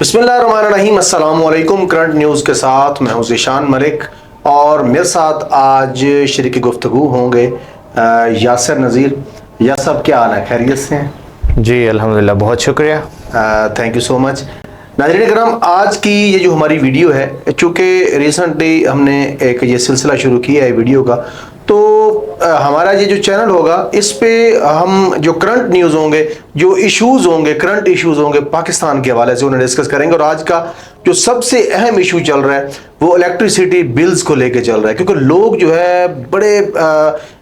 बिस्मिल्लाहिर्रहमानिर्रहीम, अस्सलाम वालेकुम। करंट न्यूज़ के साथ मैं हूं ज़ीशान मलिक और मेरे साथ आज शरीक गुफ्तगू होंगे यासिर नज़ीर। यासिर साहब, क्या हाल है? खैरियत से हैं? जी अल्हम्दुलिल्लाह, बहुत शुक्रिया। Thank you so much. नाज़रीन करम, आज की ये जो हमारी वीडियो है, चूँकि रिसेंटली हमने एक ये सिलसिला शुरू किया है वीडियो का, तो हमारा ये जो चैनल होगा इस पे हम जो करंट न्यूज़ होंगे, जो इश्यूज़ होंगे, करंट इश्यूज़ होंगे पाकिस्तान के हवाले से उन्हें डिस्कस करेंगे। और आज का जो सबसे अहम इशू चल रहा है वो इलेक्ट्रिसिटी बिल्स को लेके चल रहा है, क्योंकि लोग जो है बड़े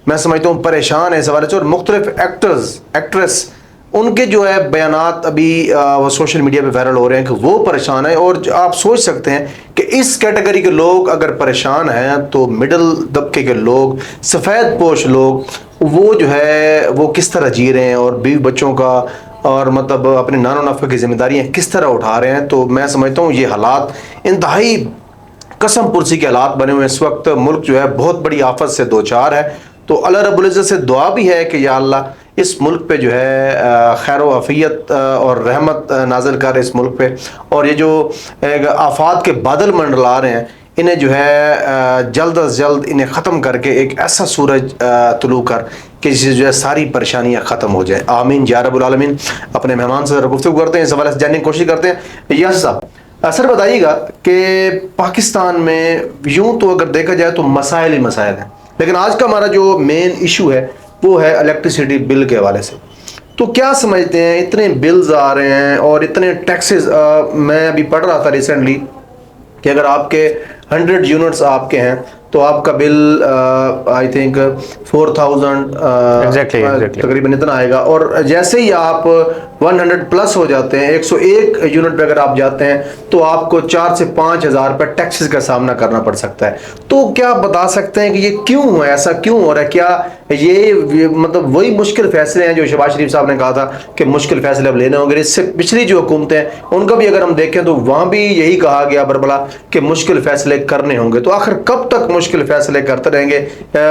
मैं समझता हूँ परेशान है इस हवाले से। और मुख्तलिफ एक्ट्रेस उनके जो है बयानात अभी वो सोशल मीडिया पे वायरल हो रहे हैं कि वो परेशान है। और आप सोच सकते हैं कि इस कैटेगरी के लोग अगर परेशान हैं तो मिडिल तबके के लोग, सफ़ेद पोश लोग, वो जो है वो किस तरह जी रहे हैं और बीवी बच्चों का और मतलब अपने नानो नफ़े की जिम्मेदारियाँ किस तरह उठा रहे हैं। तो मैं समझता हूँ ये हालात इंतहाई कसम पुरसी के हालात बने हुए। इस वक्त मुल्क जो है बहुत बड़ी आफत से दो चार है। तो अल्लाह रब्बुल इज़्ज़त से दुआ भी है कि या अल्लाह इस मुल्क पे जो है खैर आफियत और रहमत नाज़िल कर इस मुल्क पे। और ये जो आफात के बादल मंडला रहे हैं, इन्हें जो है जल्द अज जल्द इन्हें ख़त्म करके एक ऐसा सूरज तुलू कर कि जिससे जो है सारी परेशानियाँ ख़त्म हो जाए। आमीन या रब्बुल आलमीन। अपने मेहमान से गुफ्तगू करते हैं, इस हवाले से जानने की कोशिश करते हैं। यस साहब, सर बताइएगा कि पाकिस्तान में यूं तो अगर देखा जाए तो मसाइल ही मसाइल हैं, लेकिन आज का हमारा जो मेन इशू है वो है इलेक्ट्रिसिटी बिल के हवाले से। तो क्या समझते हैं, इतने बिल्स आ रहे हैं और इतने टैक्सेस, मैं अभी पढ़ रहा था रिसेंटली कि अगर आपके 100 यूनिट्स आपके हैं तो आपका बिल आई थिंक 4000 एग्जैक्टली तकरीबन इतना आएगा। और जैसे ही आप 100 प्लस हो जाते हैं, 101 यूनिट पे अगर आप जाते हैं तो आपको 4 से 5 हज़ार रुपये टैक्सेस का सामना करना पड़ सकता है। तो क्या आप बता सकते हैं कि ये क्यों है, ऐसा क्यों हो रहा है? क्या ये मतलब वही मुश्किल फैसले हैं जो शहबाज शरीफ साहब ने कहा था कि मुश्किल फैसले अब लेने होंगे? इससे पिछली जो हुकूमतें हैं उनका भी अगर हम देखें तो वहाँ भी यही कहा गया बरबला कि मुश्किल फैसले करने होंगे। तो आखिर कब तक मुश्किल फैसले करते रहेंगे?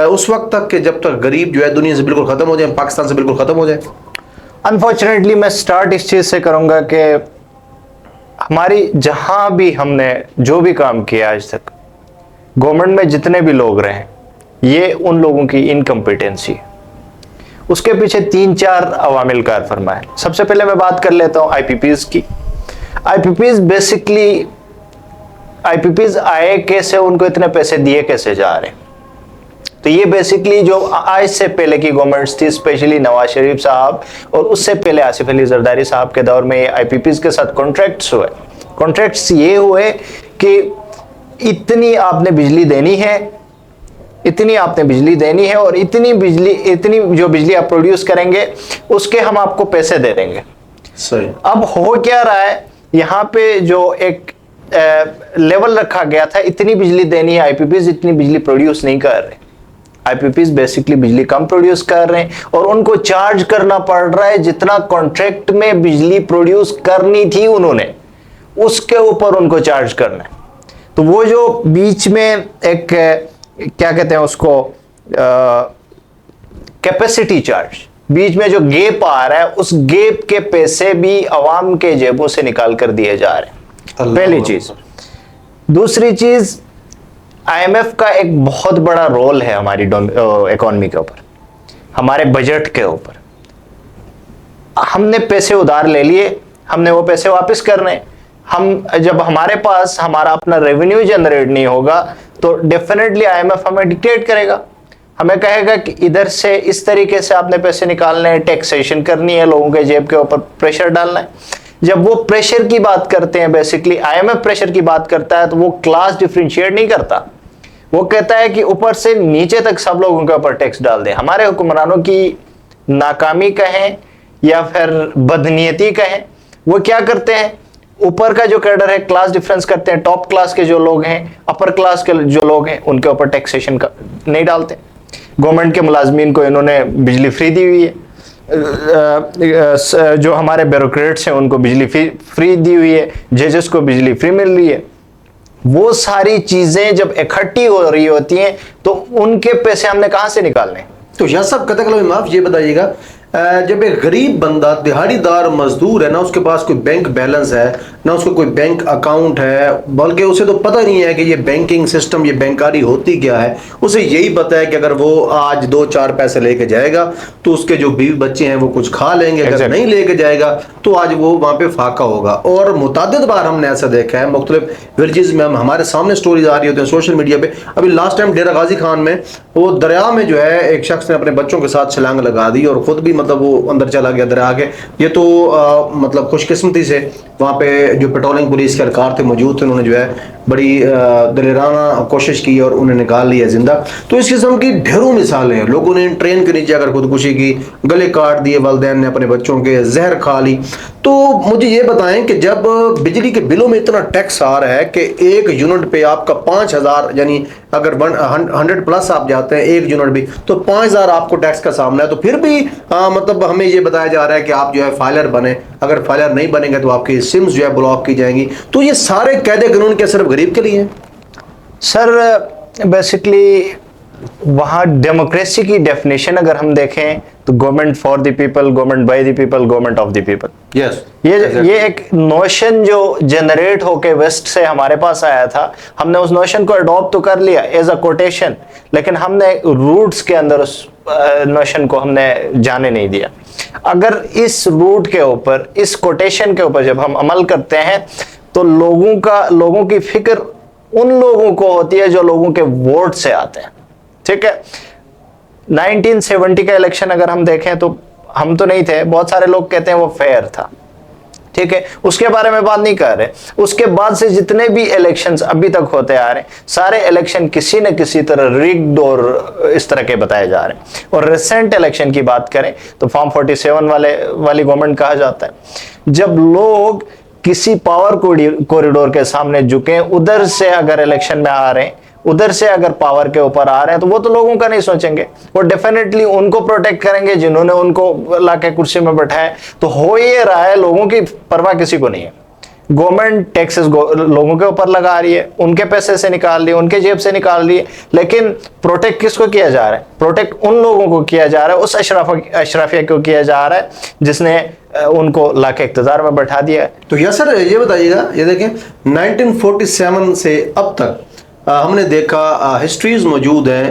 उस वक्त तक कि जब तक गरीब जो है दुनिया से बिल्कुल ख़त्म हो जाए, पाकिस्तान से बिल्कुल ख़त्म हो जाए। अनफॉर्चुनेटली मैं स्टार्ट इस चीज़ से करूँगा कि हमारी जहाँ भी हमने जो भी काम किया आज तक, गवर्नमेंट में जितने भी लोग रहे, ये उन लोगों की इनकम्पिटेंसी है। उसके पीछे 3-4 अवामिल कार फरमाए। सबसे पहले मैं बात कर लेता हूँ आईपीपीज़ की। आईपीपीज़ आए कैसे, उनको इतने पैसे दिए कैसे जा रहे हैं? तो ये बेसिकली जो आज से पहले की गवर्नमेंट्स थी, स्पेशली नवाज शरीफ साहब और उससे पहले आसिफ अली जरदारी साहब के दौर में, ये आईपीपीज़ के साथ कॉन्ट्रैक्ट्स हुए। कॉन्ट्रैक्ट्स ये हुए कि इतनी आपने बिजली देनी है, इतनी आपने बिजली देनी है और इतनी जो बिजली आप प्रोड्यूस करेंगे उसके हम आपको पैसे दे देंगे। सही। अब हो क्या रहा है, यहाँ पे जो एक लेवल रखा गया था, इतनी बिजली देनी है, आईपीपीज़ इतनी बिजली प्रोड्यूस नहीं कर रहे। आईपीपीज़ बेसिकली बिजली कम प्रोड्यूस कर रहे हैं और उनको चार्ज करना पड़ रहा है जितना कॉन्ट्रैक्ट में बिजली प्रोड्यूस करनी थी उन्होंने, उसके ऊपर उनको चार्ज करना है। तो वो जो बीच में एक क्या कहते हैं उसको, कैपेसिटी चार्ज, बीच में जो गैप आ रहा है, उस गैप के पैसे भी अवाम के जेबों से निकाल कर दिए जा रहे हैं। पहली चीज। दूसरी चीज, आईएमएफ का एक बहुत बड़ा रोल है हमारी इकोनॉमी के ऊपर, हमारे बजट के ऊपर। हमने पैसे उधार ले लिए, हमने वो पैसे वापस करने। हम जब हमारे पास हमारा अपना रेवेन्यू जनरेट नहीं होगा तो डेफिनेटली आईएमएफ हमें डिक्टेट करेगा, हमें कहेगा कि इधर से इस तरीके से आपने पैसे निकालने हैं, टैक्सेशन करनी है, लोगों के जेब के ऊपर प्रेशर डालना है। जब वो प्रेशर की बात करते हैं, बेसिकली आईएमएफ प्रेशर की बात करता है, तो वो क्लास डिफरेंशिएट नहीं करता। वो कहता है कि ऊपर से नीचे तक सब लोगों के ऊपर टैक्स डाल दें। हमारे हुक्मरानों की नाकामी कहें या फिर बदनीयती कहें, वो क्या करते हैं, ऊपर का जो कैडर है क्लास डिफरेंस करते हैं। टॉप क्लास के जो लोग हैं, अपर क्लास के जो लोग हैं, उनके ऊपर टैक्सेशन का नहीं डालते। गवर्नमेंट के मुलाजमीन को इन्होंने बिजली फ्री दी हुई है, जो हमारे ब्यूरोक्रेट्स हैं उनको बिजली फ्री दी हुई है, जजेस को बिजली फ्री मिल रही है। वो सारी चीजें जब इकट्ठी हो रही होती हैं तो उनके पैसे हमने कहाँ से निकालने? तो यह सब कतक माफ ये बताइएगा, जब एक गरीब बंदा दिहाड़ीदार मजदूर है ना, उसके पास कोई बैंक बैलेंस है ना, उसको कोई बैंक अकाउंट है, बल्कि उसे तो पता नहीं है कि ये बैंकिंग सिस्टम, ये बैंकारी होती क्या है। उसे यही पता है कि अगर वो आज 2-4 पैसे लेके जाएगा तो उसके जो बीवी बच्चे हैं वो कुछ खा लेंगे, अगर नहीं लेके जाएगा तो आज वो वहां पे फाका होगा। और मुतादिद बार हमने ऐसा देखा है, मुख्तलिफ विलेजेस में हमारे सामने स्टोरीज आ रही होती हैं सोशल मीडिया पे। अभी लास्ट टाइम डेरा गाजी खान में वो दरिया में जो है एक शख्स ने अपने बच्चों के साथ छलांग लगा दी और खुद भी मतलब वो अंदर चला गया दरिया के। ये तो मतलब खुशकिस्मती से वहाँ पे जो पेट्रोलिंग पुलिस के अधिकार थे मौजूद थे, उन्होंने जो है बड़ी दिलेराना कोशिश की और उन्हें निकाल लिया जिंदा। तो इस किस्म की ढेरों मिसालें हैं। लोगों ने ट्रेन के नीचे अगर खुदकुशी की, गले काट दिए, वालिदैन ने अपने बच्चों के, जहर खा ली। तो मुझे ये बताएं कि जब बिजली के बिलों में इतना टैक्स आ रहा है कि एक यूनिट पे आपका 5,000, यानी अगर 100 प्लस आप जाते हैं एक यूनिट भी तो 5,000 आपको टैक्स का सामना है, तो फिर भी मतलब हमें ये बताया जा रहा है कि आप जो है फाइलर बने। अगर फाइलर नहीं बनेंगे तो आपकी सिम्स जो है ब्लॉक की जाएंगी। तो ये सारे कायदे कानून क्या सिर्फ गरीब के लिए हैं? सर बेसिकली वहाँ डेमोक्रेसी की डेफिनेशन अगर हम देखें तो government for the people, government by the people, government of the people. Yes, ये एक नोशन जो जनरेट होके वेस्ट से हमारे पास आया था, हमने उस नोशन को अडॉप्ट तो कर लिया एज अ कोटेशन, लेकिन हमने रूट्स के अंदर उस नोशन को हमने जाने नहीं दिया। अगर इस रूट के ऊपर, इस कोटेशन के ऊपर जब हम अमल करते हैं तो लोगों की फिक्र उन लोगों को होती है जो लोगों के वोट से आते हैं। ठीक है, 1970 का इलेक्शन अगर हम देखें तो हम तो नहीं थे, बहुत सारे लोग कहते हैं वो फेयर था। ठीक है, उसके बारे में बात नहीं कर रहे। उसके बाद से जितने भी इलेक्शंस अभी तक होते आ रहे, सारे इलेक्शन किसी न किसी तरह रिग्ड और इस तरह के बताए जा रहे हैं। और रिसेंट इलेक्शन की बात करें तो फॉर्म 47 वाली गवर्नमेंट कहा जाता है। जब लोग किसी पावर कॉरिडोर के सामने झुके, उधर से अगर इलेक्शन में आ रहे हैं, उधर से अगर पावर के ऊपर आ रहे हैं, तो वो तो लोगों का नहीं सोचेंगे, वो डेफिनेटली उनको प्रोटेक्ट करेंगे जिन्होंने उनको लाके कुर्सी में बैठाया। तो हो ये रहा है, लोगों की परवाह किसी को नहीं है। गवर्नमेंट टैक्सेस लोगों के ऊपर लगा रही है, उनके पैसे से निकाल रही है, उनके जेब से निकाल रही है, लेकिन प्रोटेक्ट किसको किया जा रहा है? प्रोटेक्ट उन लोगों को किया जा रहा है, उस अशराफिया को किया जा रहा है जिसने उनको लाके इख्तियार में बैठा दिया है। तो यस सर, ये बताइएगा, ये देखें 1947 से अब तक हमने देखा हिस्ट्रीज मौजूद हैं,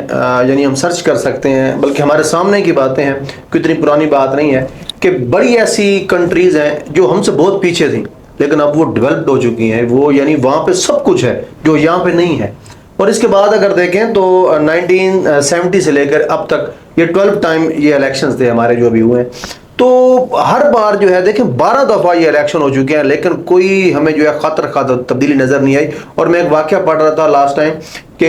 यानी हम सर्च कर सकते हैं, बल्कि हमारे सामने की बातें हैं, कोई इतनी पुरानी बात नहीं है, कि बड़ी ऐसी कंट्रीज हैं जो हमसे बहुत पीछे थी लेकिन अब वो डेवलप्ड हो चुकी हैं। वो यानी वहाँ पे सब कुछ है जो यहाँ पे नहीं है। और इसके बाद अगर देखें तो 1970 से लेकर अब तक ये 12 टाइम ये इलेक्शंस थे हमारे जो अभी हुए हैं। तो हर बार जो है देखें 12 दफ़ा ये इलेक्शन हो चुके हैं, लेकिन कोई हमें जो है खतर तब्दीली नज़र नहीं आई। और मैं एक वाक़या पढ़ रहा था लास्ट टाइम कि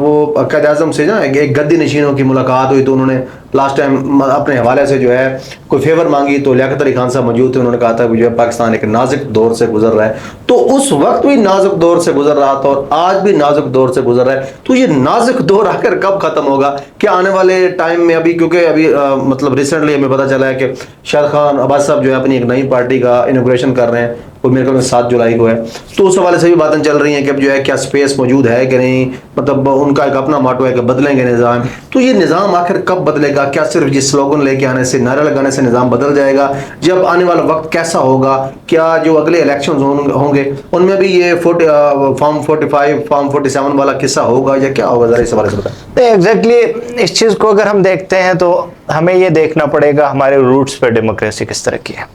वो क़ायद आज़म से ना एक गद्दी नशीनों की मुलाकात हुई, तो उन्होंने लास्ट टाइम अपने हवाले से जो है कोई फेवर मांगी, तो लियाकत अली खान साहब मौजूद थे। उन्होंने कहा था कि जो है पाकिस्तान एक नाजुक दौर से गुजर रहा है। तो उस वक्त भी नाजुक दौर से गुजर रहा था और आज भी नाजुक दौर से गुजर रहा है। तो ये नाजुक दौर आखिर कब खत्म होगा? क्या आने वाले टाइम में अभी, क्योंकि अभी मतलब रिसेंटली हमें पता चला है कि शाहिद खान अब्बास साहब जो है अपनी एक नई पार्टी का इनॉग्रेशन कर रहे हैं, वो मेरे ख्याल में 7 जुलाई को है। तो उस हवाले से भी बातें चल रही हैं कि अब जो है क्या स्पेस मौजूद है कि नहीं, मतलब उनका एक अपना मोटो है कि बदलेंगे निज़ाम। तो ये निज़ाम आखिर कब बदलेगा? क्या सिर्फ ये स्लोगन लेके आने से, नारा लगाने से निज़ाम बदल जाएगा? जब आने वाला वक्त कैसा होगा? क्या जो अगले इलेक्शन होंगे उनमें भी ये फॉर्म 45, फॉर्म 47 वाला किस्सा होगा या क्या होगा? जरा इस हवाले से बताएं। एग्जैक्टली इस चीज़ को अगर हम देखते हैं तो हमें ये देखना पड़ेगा हमारे रूट्स पे डेमोक्रेसी किस तरह की है।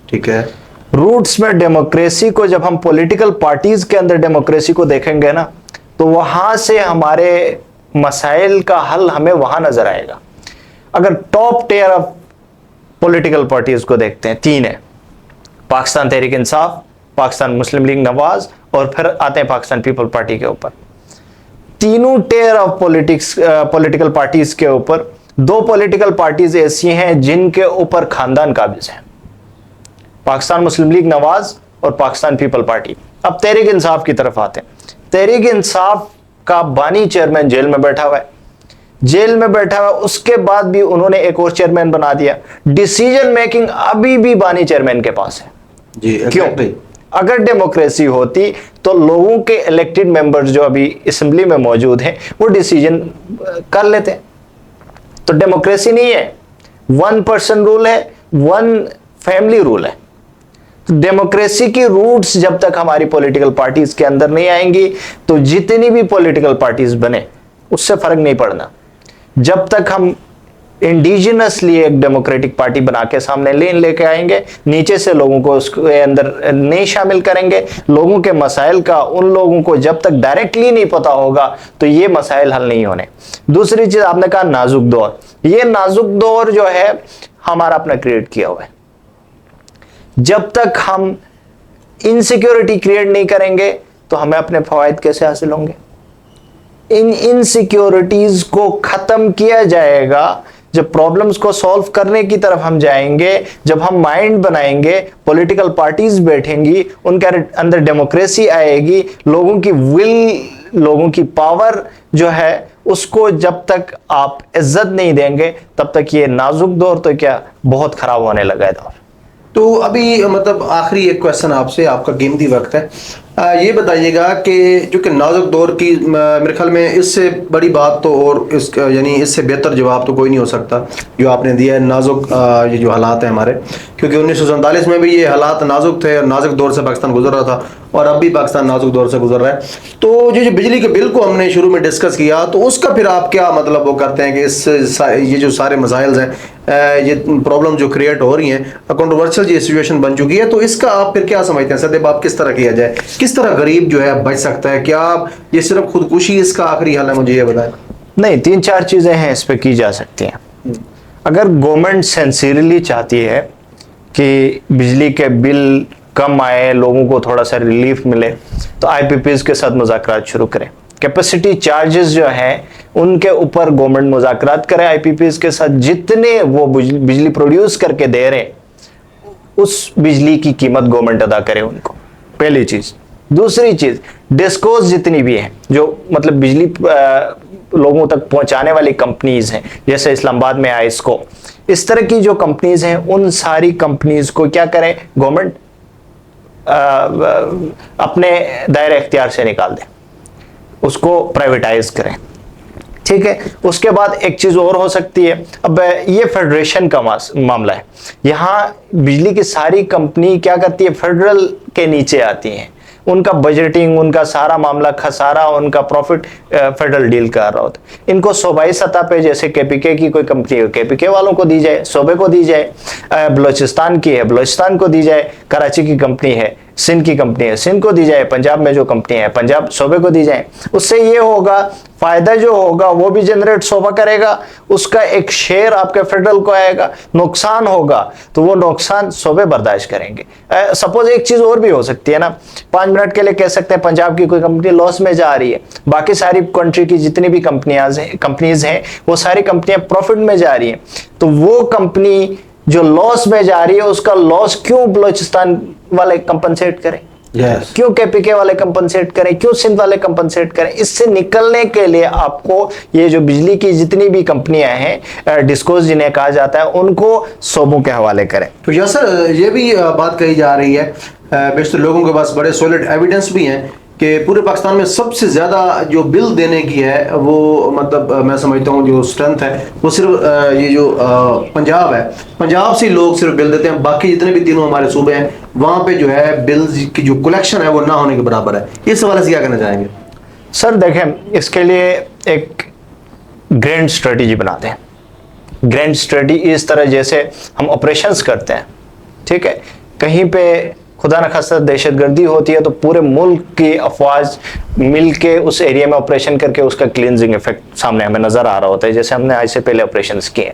ठीक है, रूट्स में डेमोक्रेसी को जब हम पॉलिटिकल पार्टीज के अंदर डेमोक्रेसी को देखेंगे ना, तो वहां से हमारे मसाइल का हल हमें वहां नजर आएगा। अगर top tier of political parties को देखते हैं, 3 है, पाकिस्तान तहरीक इंसाफ, पाकिस्तान मुस्लिम लीग नवाज, और फिर आते हैं पाकिस्तान पीपल पार्टी के ऊपर। तीनों टियर ऑफ पॉलिटिकल पार्टीज के ऊपर 2 पॉलिटिकल पार्टीज ऐसी हैं जिनके ऊपर खानदान काबिज है, पाकिस्तान मुस्लिम लीग नवाज और पाकिस्तान पीपल पार्टी। अब तहरीक इंसाफ की तरफ आते हैं। तहरीक इंसाफ का बानी चेयरमैन जेल में बैठा हुआ है, जेल में बैठा हुआ, उसके बाद भी उन्होंने एक और चेयरमैन बना दिया। डिसीजन मेकिंग अभी भी बानी चेयरमैन के पास है जी। क्यों? अगर डेमोक्रेसी होती तो लोगों के इलेक्टेड मेंबर्स जो अभी असेंबली में मौजूद हैं वो डिसीजन कर लेते। तो डेमोक्रेसी नहीं है, 1 पर्सन रूल है, 1 फैमिली रूल है। डेमोक्रेसी की रूट्स जब तक हमारी पॉलिटिकल पार्टीज के अंदर नहीं आएंगी तो जितनी भी पॉलिटिकल पार्टीज बने उससे फर्क नहीं पड़ना। जब तक हम इंडिजिनसली एक डेमोक्रेटिक पार्टी बना के सामने लेके आएंगे, नीचे से लोगों को उसके अंदर नहीं शामिल करेंगे, लोगों के मसाइल का उन लोगों को जब तक डायरेक्टली नहीं पता होगा तो ये मसाइल हल नहीं होने। दूसरी चीज आपने कहा नाजुक दौर, ये नाजुक दौर जो है हमारा अपना क्रिएट किया हुआ है। जब तक हम इनसिक्योरिटी क्रिएट नहीं करेंगे तो हमें अपने फवायद कैसे हासिल होंगे? इन इनसिक्योरिटीज को खत्म किया जाएगा जब प्रॉब्लम्स को सॉल्व करने की तरफ हम जाएंगे, जब हम माइंड बनाएंगे, पॉलिटिकल पार्टीज बैठेंगी, उनके अंदर डेमोक्रेसी आएगी, लोगों की विल, लोगों की पावर जो है उसको जब तक आप इज्जत नहीं देंगे तब तक ये नाजुक दौर तो क्या बहुत खराब होने लगा है दौर। तो अभी मतलब आखिरी एक क्वेश्चन आपसे, आपका कीमती वक्त है, ये बताइएगा कि जो कि नाजुक दौर की मेरे ख्याल में इससे बड़ी बात तो और इस यानी इससे बेहतर जवाब तो कोई नहीं हो सकता जो आपने दिया है। नाजुक ये जो हालात हैं हमारे, क्योंकि 1947 में भी ये हालात नाजुक थे और नाजुक दौर से पाकिस्तान गुजर रहा था और अब भी पाकिस्तान नाजुक दौर से गुजर रहा है। तो जो बिजली के बिल को हमने शुरू में डिस्कस किया तो उसका फिर आप क्या मतलब वो करते हैं कि इस ये जो सारे मसाइल हैं, ये प्रॉब्लम जो क्रिएट हो रही हैं, कंट्रोवर्शियल ये सिचुएशन बन चुकी है, तो इसका आप फिर क्या समझते हैं सदैव आप किस तरह किया जाए, किस तरह गरीब जो है बच सकता है? क्या ये सिर्फ खुदकुशी इसका आखिरी हल है? मुझे ये बताएं। नहीं, 3-4 चीजें हैं इस पे की जा सकती हैं। अगर गवर्नमेंट सिंसियरली चाहती है कि बिजली के बिल कम आए, लोगों को थोड़ा सा रिलीफ मिले, तो आईपीपीज के साथ मुज़ाकरात शुरू करें। कैपेसिटी चार्जेस जो हैं उनके ऊपर गवर्नमेंट मुज़ाकरात करे आईपीपीज के साथ, जितने वो बिजली प्रोड्यूस करके दे रहे उस बिजली की कीमत गवर्नमेंट अदा करे उनको, पहली चीज। दूसरी चीज, डिस्कोज जितनी भी हैं जो मतलब बिजली लोगों तक पहुंचाने वाली कंपनीज हैं, जैसे इस्लामाबाद में आइस्को, इस तरह की जो कंपनीज हैं उन सारी कंपनीज को क्या करें, गवर्नमेंट अपने दायरे इख्तियार से निकाल दें, उसको प्राइवेटाइज करें। ठीक है, उसके बाद एक चीज और हो सकती है, अब ये फेडरेशन का मामला है, यहाँ बिजली की सारी कंपनी क्या करती है, फेडरल के नीचे आती हैं, उनका बजटिंग, उनका सारा मामला खसारा, उनका प्रॉफिट फेडरल डील कर रहा होता है। इनको सूबाई सतह पे जैसे केपीके की कोई कंपनी है, केपीके वालों को दी जाए, सूबे को दी जाए, बलोचिस्तान की है बलोचिस्तान को दी जाए, कराची की कंपनी है, सिंध की कंपनी है सिंध को दी जाए, पंजाब में जो कंपनी है पंजाब सूबे को दी जाए। उससे ये होगा, फायदा जो होगा वो भी जनरेट सूबा करेगा, उसका एक शेयर आपके फेडरल को आएगा, नुकसान होगा तो वो नुकसान सूबे बर्दाश्त करेंगे। सपोज एक चीज और भी हो सकती है ना, 5 मिनट के लिए कह सकते हैं पंजाब की कोई कंपनी लॉस में जा रही है, बाकी सारी कंट्री की जितनी भी कंपनीज हैं वो सारी कंपनियां प्रॉफिट में जा रही हैं, तो वो कंपनी जो लॉस में जा रही है उसका लॉस क्यों बलोचिस्तान वाले कंपनसेट करें? Yes. क्यों केपीके वाले कंपनसेट करें, क्यों सिंध वाले कंपनसेट करें? इससे निकलने के लिए आपको ये जो बिजली की जितनी भी कंपनियां हैं, डिस्कोज जिन्हें कहा जाता है, उनको सूबों के हवाले करें। तो यस सर, ये भी बात कही जा रही है, बेशतर लोगों के पास बड़े सॉलिड एविडेंस भी हैं कि पूरे पाकिस्तान में सबसे ज़्यादा जो बिल देने की है वो मतलब मैं समझता हूँ जो स्ट्रेंथ है वो सिर्फ ये जो पंजाब है, पंजाब से लोग सिर्फ बिल देते हैं, बाकी जितने भी तीनों हमारे सूबे हैं वहाँ पे जो है बिल की जो कलेक्शन है वो ना होने के बराबर है। इस हवाले से क्या कहना चाहेंगे? सर देखें, इसके लिए एक ग्रैंड स्ट्रेटेजी बनाते हैं। ग्रैंड स्ट्रेटेजी इस तरह जैसे हम ऑपरेशंस करते हैं, ठीक है, कहीं पे खुदा न खास्ता दहशतगर्दी होती है तो पूरे मुल्क की अफवाज मिलके उस एरिया में ऑपरेशन करके उसका क्लींजिंग इफेक्ट सामने हमें नजर आ रहा होता है, जैसे हमने आज से पहले ऑपरेशंस किए।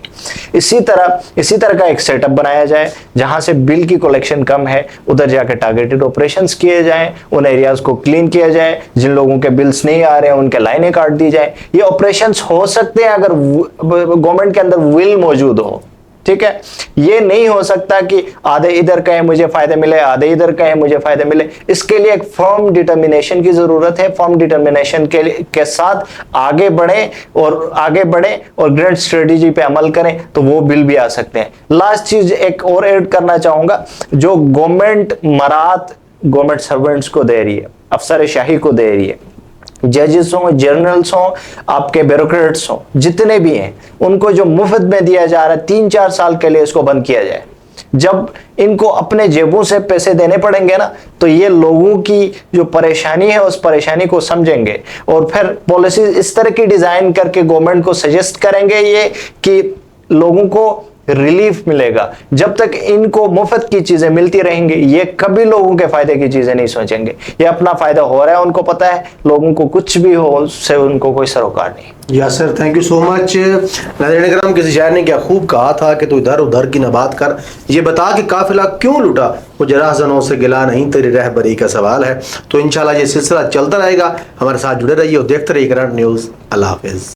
इसी तरह का एक सेटअप बनाया जाए जहां से बिल की कलेक्शन कम है, उधर जाके टारगेटेड ऑपरेशंस किए जाएं, उन एरियाज को क्लीन किया जाए, जिन लोगों के बिल्स नहीं आ रहे हैं उनके लाइनें काट दी जाए। ये ऑपरेशंस हो सकते हैं अगर गवर्नमेंट के अंदर विल मौजूद हो, ठीक है। ये नहीं हो सकता कि आधे इधर कहे मुझे फायदे मिले, आधे इधर कहे मुझे फायदे मिले। इसके लिए एक फर्म डिटर्मिनेशन की जरूरत है। फर्म डिटर्मिनेशन के साथ आगे बढ़े और ग्रैंड स्ट्रेटेजी पे अमल करें तो वो बिल भी आ सकते हैं। लास्ट चीज एक और ऐड करना चाहूंगा, जो गवर्नमेंट मरात गवर्नमेंट सर्वेंट्स को दे रही है, अफसर शाही को दे रही है, जजेस हों, जर्नल्स हों, आपके ब्यूरोक्रेट्स हों, जितने भी हैं, उनको जो मुफ्त में दिया जा रहा है 3-4 साल के लिए इसको बंद किया जाए। जब इनको अपने जेबों से पैसे देने पड़ेंगे ना, तो ये लोगों की जो परेशानी है उस परेशानी को समझेंगे और फिर पॉलिसी इस तरह की डिजाइन करके गवर्नमेंट को सजेस्ट करेंगे ये कि लोगों को रिलीफ मिलेगा। जब तक इनको मुफ्त की चीजें मिलती रहेंगी, ये कभी लोगों के फायदे की चीजें नहीं सोचेंगे। ये अपना फायदा हो रहा है, उनको पता है, लोगों को कुछ भी हो उससे उनको कोई सरोकार नहीं। या sir, thank you so much. नाज़रीन किराम, किसी शायर ने क्या खूब कहा था कि तू इधर उधर की न बात कर, ये बता कि काफिला क्यों लुटा, वो जरा जनों से गिला नहीं, तेरी रहबरी का सवाल है। तो इंशाल्लाह ये सिलसिला चलता रहेगा। हमारे साथ जुड़े रहिए और देखते रहिए करंट न्यूज़। अल्लाह हाफिज।